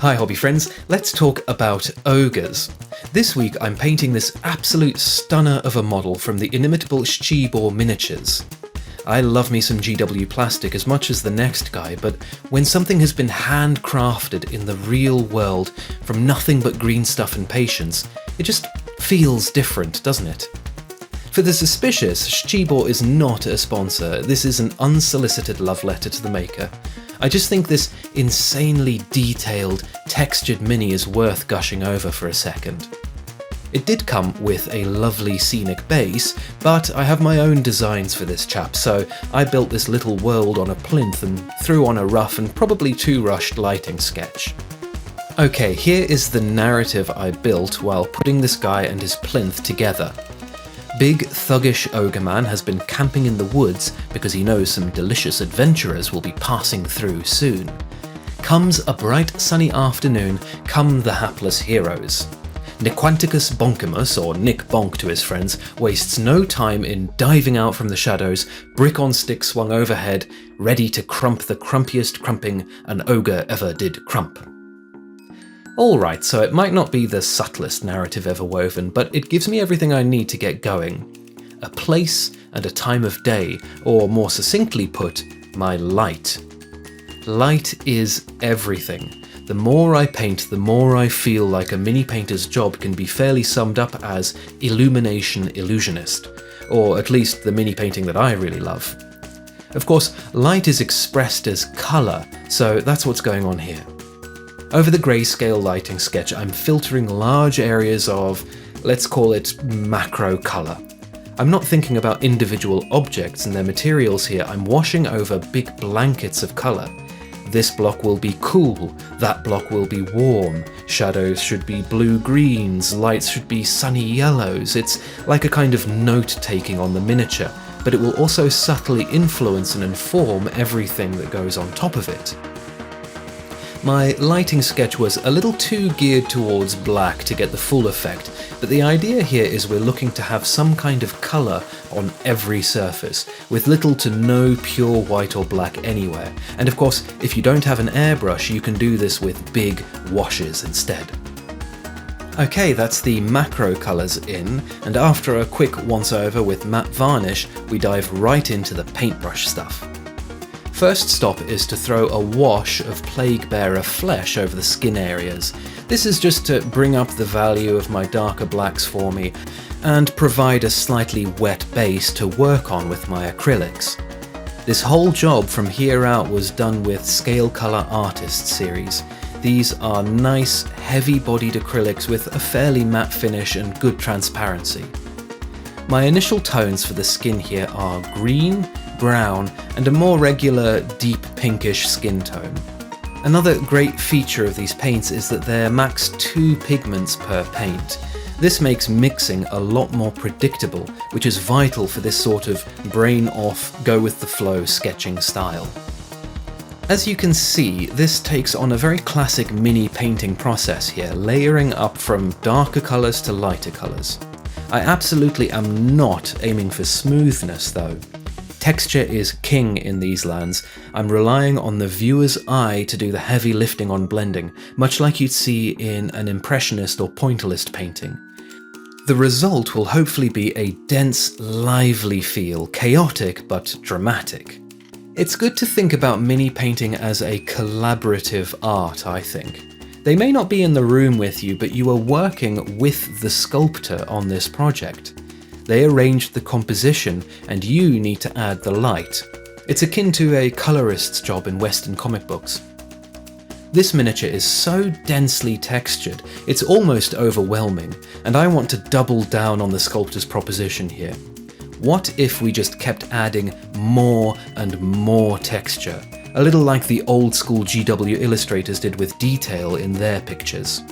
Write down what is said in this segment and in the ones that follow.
Hi hobby friends, let's talk about ogres. This week I'm painting this absolute stunner of a model from the inimitable Scibor Miniatures. I love me some GW plastic as much as the next guy, but when something has been handcrafted in the real world from nothing but green stuff and patience, it just feels different, doesn't it? For the suspicious, Scibor is not a sponsor. This is an unsolicited love letter to the maker. I just think this insanely detailed, textured mini is worth gushing over for a second. It did come with a lovely scenic base, but I have my own designs for this chap, so I built this little world on a plinth and threw on a rough and probably too rushed lighting sketch. Okay, here is the narrative I built while putting this guy and his plinth together. Big, thuggish ogre man has been camping in the woods because he knows some delicious adventurers will be passing through soon. Comes a bright sunny afternoon, come the hapless heroes. Niquanticus Bonkimus, or Nick Bonk to his friends, wastes no time in diving out from the shadows, brick on stick swung overhead, ready to crump the crumpiest crumping an ogre ever did crump. Alright, so it might not be the subtlest narrative ever woven, but it gives me everything I need to get going. A place and a time of day, or more succinctly put, my light. Light is everything. The more I paint, the more I feel like a mini painter's job can be fairly summed up as illumination illusionist, or at least the mini painting that I really love. Of course, light is expressed as colour, so that's what's going on here. Over the grayscale lighting sketch, I'm filtering large areas of, let's call it, macro colour. I'm not thinking about individual objects and their materials here, I'm washing over big blankets of colour. This block will be cool, that block will be warm, shadows should be blue-greens, lights should be sunny yellows. It's like a kind of note-taking on the miniature, but it will also subtly influence and inform everything that goes on top of it. My lighting sketch was a little too geared towards black to get the full effect, but the idea here is we're looking to have some kind of colour on every surface, with little to no pure white or black anywhere. And of course, if you don't have an airbrush, you can do this with big washes instead. Okay, that's the macro colours in, and after a quick once-over with matte varnish, we dive right into the paintbrush stuff. First stop is to throw a wash of Plague Bearer flesh over the skin areas. This is just to bring up the value of my darker blacks for me and provide a slightly wet base to work on with my acrylics. This whole job from here out was done with Scale Colour Artist series. These are nice, heavy-bodied acrylics with a fairly matte finish and good transparency. My initial tones for the skin here are green, brown, and a more regular, deep pinkish skin tone. Another great feature of these paints is that they're max 2 pigments per paint. This makes mixing a lot more predictable, which is vital for this sort of brain-off, go-with-the-flow sketching style. As you can see, this takes on a very classic mini painting process here, layering up from darker colours to lighter colours. I absolutely am not aiming for smoothness though. Texture is king in these lands. I'm relying on the viewer's eye to do the heavy lifting on blending, much like you'd see in an impressionist or pointillist painting. The result will hopefully be a dense, lively feel, chaotic but dramatic. It's good to think about mini painting as a collaborative art, I think. They may not be in the room with you, but you are working with the sculptor on this project. They arranged the composition, and you need to add the light. It's akin to a colorist's job in Western comic books. This miniature is so densely textured, it's almost overwhelming, and I want to double down on the sculptor's proposition here. What if we just kept adding more and more texture? A little like the old school GW illustrators did with detail in their pictures.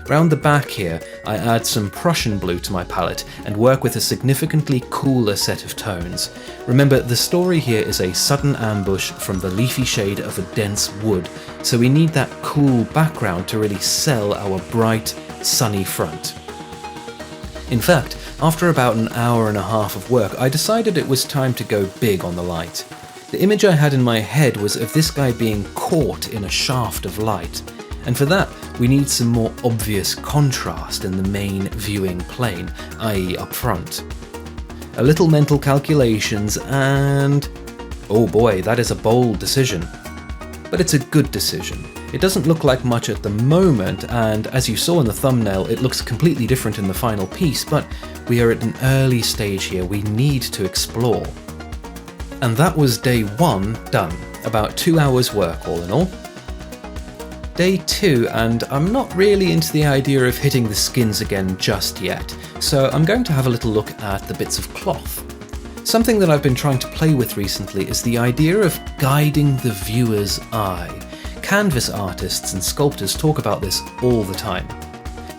Round the back here, I add some Prussian blue to my palette and work with a significantly cooler set of tones. Remember, the story here is a sudden ambush from the leafy shade of a dense wood, so we need that cool background to really sell our bright, sunny front. In fact, after about an hour and a half of work, I decided it was time to go big on the light. The image I had in my head was of this guy being caught in a shaft of light, And for that, we need some more obvious contrast in the main viewing plane, i.e. up front. A little mental calculations and... oh boy, that is a bold decision. But it's a good decision. It doesn't look like much at the moment, and as you saw in the thumbnail, it looks completely different in the final piece, but we are at an early stage here, we need to explore. And that was day 1 done, about 2 hours work all in all. Day 2, and I'm not really into the idea of hitting the skins again just yet, so I'm going to have a little look at the bits of cloth. Something that I've been trying to play with recently is the idea of guiding the viewer's eye. Canvas artists and sculptors talk about this all the time.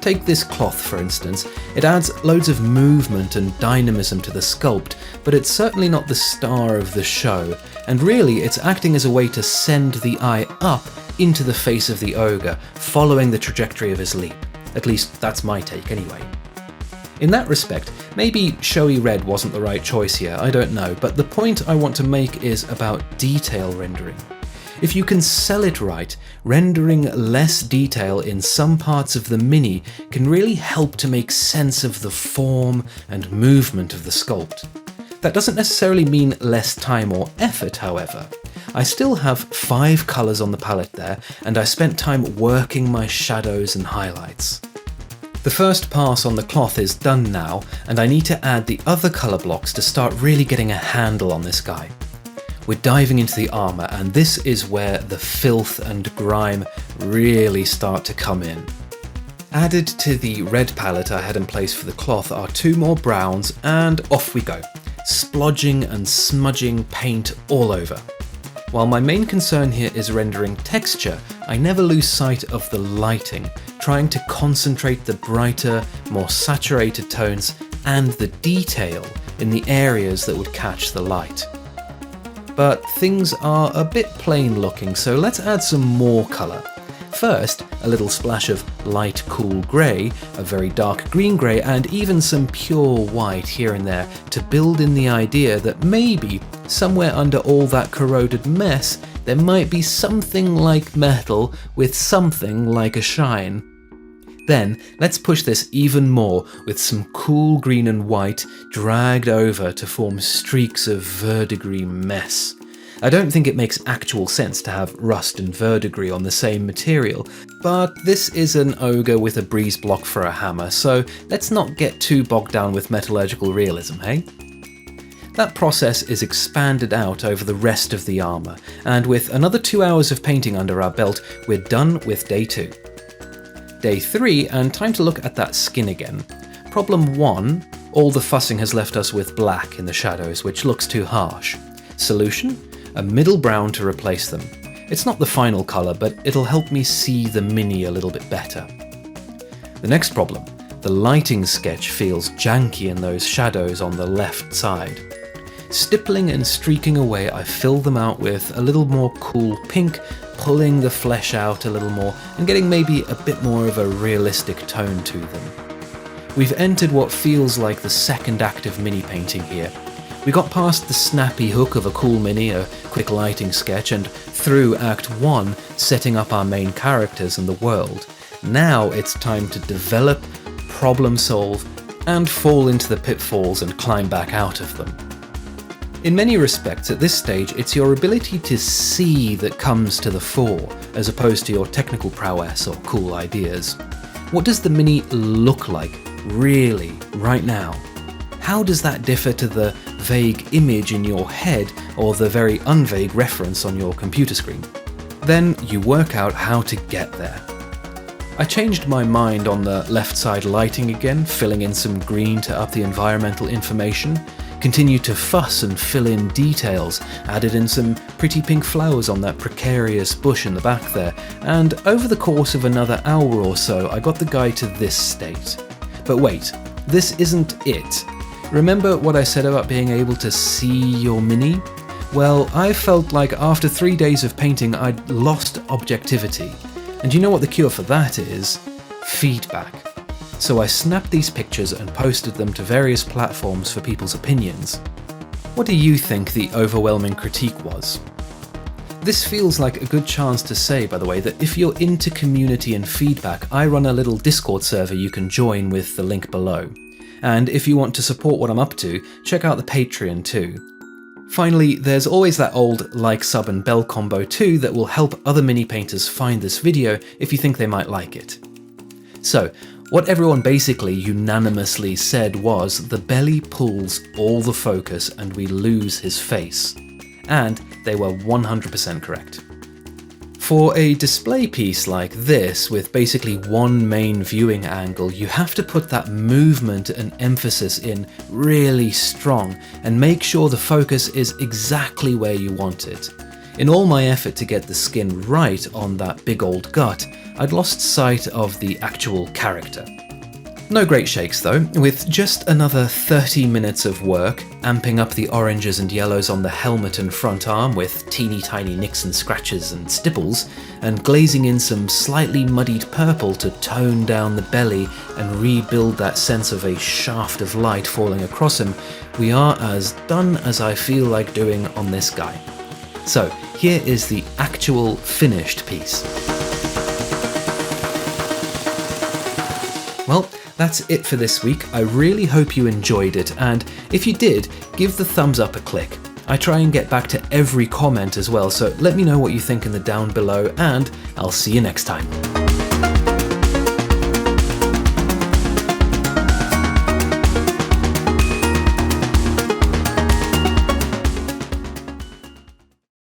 Take this cloth for instance, it adds loads of movement and dynamism to the sculpt, but it's certainly not the star of the show, and really it's acting as a way to send the eye up into the face of the ogre, following the trajectory of his leap. At least that's my take anyway. In that respect, maybe showy red wasn't the right choice here, I don't know, but the point I want to make is about detail rendering. If you can sell it right, rendering less detail in some parts of the mini can really help to make sense of the form and movement of the sculpt. That doesn't necessarily mean less time or effort, however. I still have 5 colours on the palette there, and I spent time working my shadows and highlights. The first pass on the cloth is done now, and I need to add the other colour blocks to start really getting a handle on this guy. We're diving into the armour, and this is where the filth and grime really start to come in. Added to the red palette I had in place for the cloth are 2 more browns, and off we go, splodging and smudging paint all over. While my main concern here is rendering texture, I never lose sight of the lighting, trying to concentrate the brighter, more saturated tones and the detail in the areas that would catch the light. But things are a bit plain looking, so let's add some more colour. First, a little splash of light cool grey, a very dark green grey, and even some pure white here and there to build in the idea that maybe, somewhere under all that corroded mess, there might be something like metal with something like a shine. Then, let's push this even more with some cool green and white dragged over to form streaks of verdigris mess. I don't think it makes actual sense to have rust and verdigris on the same material, but this is an ogre with a breeze block for a hammer, so let's not get too bogged down with metallurgical realism, hey? That process is expanded out over the rest of the armour, and with another 2 hours of painting under our belt, we're done with day 2. Day 3, and time to look at that skin again. Problem 1, all the fussing has left us with black in the shadows, which looks too harsh. Solution? A middle brown to replace them. It's not the final colour, but it'll help me see the mini a little bit better. The next problem, the lighting sketch feels janky in those shadows on the left side. Stippling and streaking away, I fill them out with a little more cool pink, pulling the flesh out a little more and getting maybe a bit more of a realistic tone to them. We've entered what feels like the second act of mini painting here. We got past the snappy hook of a cool mini, a quick lighting sketch, and through Act 1, setting up our main characters and the world. Now it's time to develop, problem solve, and fall into the pitfalls and climb back out of them. In many respects, at this stage, it's your ability to see that comes to the fore, as opposed to your technical prowess or cool ideas. What does the mini look like, really, right now? How does that differ to the vague image in your head or the very unvague reference on your computer screen? Then you work out how to get there. I changed my mind on the left side lighting again, filling in some green to up the environmental information, continued to fuss and fill in details, added in some pretty pink flowers on that precarious bush in the back there, and over the course of another hour or so I got the guy to this state. But wait, this isn't it. Remember what I said about being able to see your mini? Well, I felt like after 3 days of painting I'd lost objectivity. And you know what the cure for that is? Feedback. So I snapped these pictures and posted them to various platforms for people's opinions. What do you think the overwhelming critique was? This feels like a good chance to say, by the way, that if you're into community and feedback, I run a little Discord server you can join with the link below. And if you want to support what I'm up to, check out the Patreon too. Finally, there's always that old like, sub and bell combo too that will help other mini painters find this video if you think they might like it. So, what everyone basically unanimously said was the belly pulls all the focus and we lose his face. And they were 100% correct. For a display piece like this, with basically one main viewing angle, you have to put that movement and emphasis in really strong and make sure the focus is exactly where you want it. In all my effort to get the skin right on that big old gut, I'd lost sight of the actual character. No great shakes though, with just another 30 minutes of work, amping up the oranges and yellows on the helmet and front arm with teeny tiny nicks and scratches and stipples, and glazing in some slightly muddied purple to tone down the belly and rebuild that sense of a shaft of light falling across him, we are as done as I feel like doing on this guy. So here is the actual finished piece. Well, that's it for this week. I really hope you enjoyed it, and if you did, give the thumbs up a click. I try and get back to every comment as well, so let me know what you think in the down below, and I'll see you next time.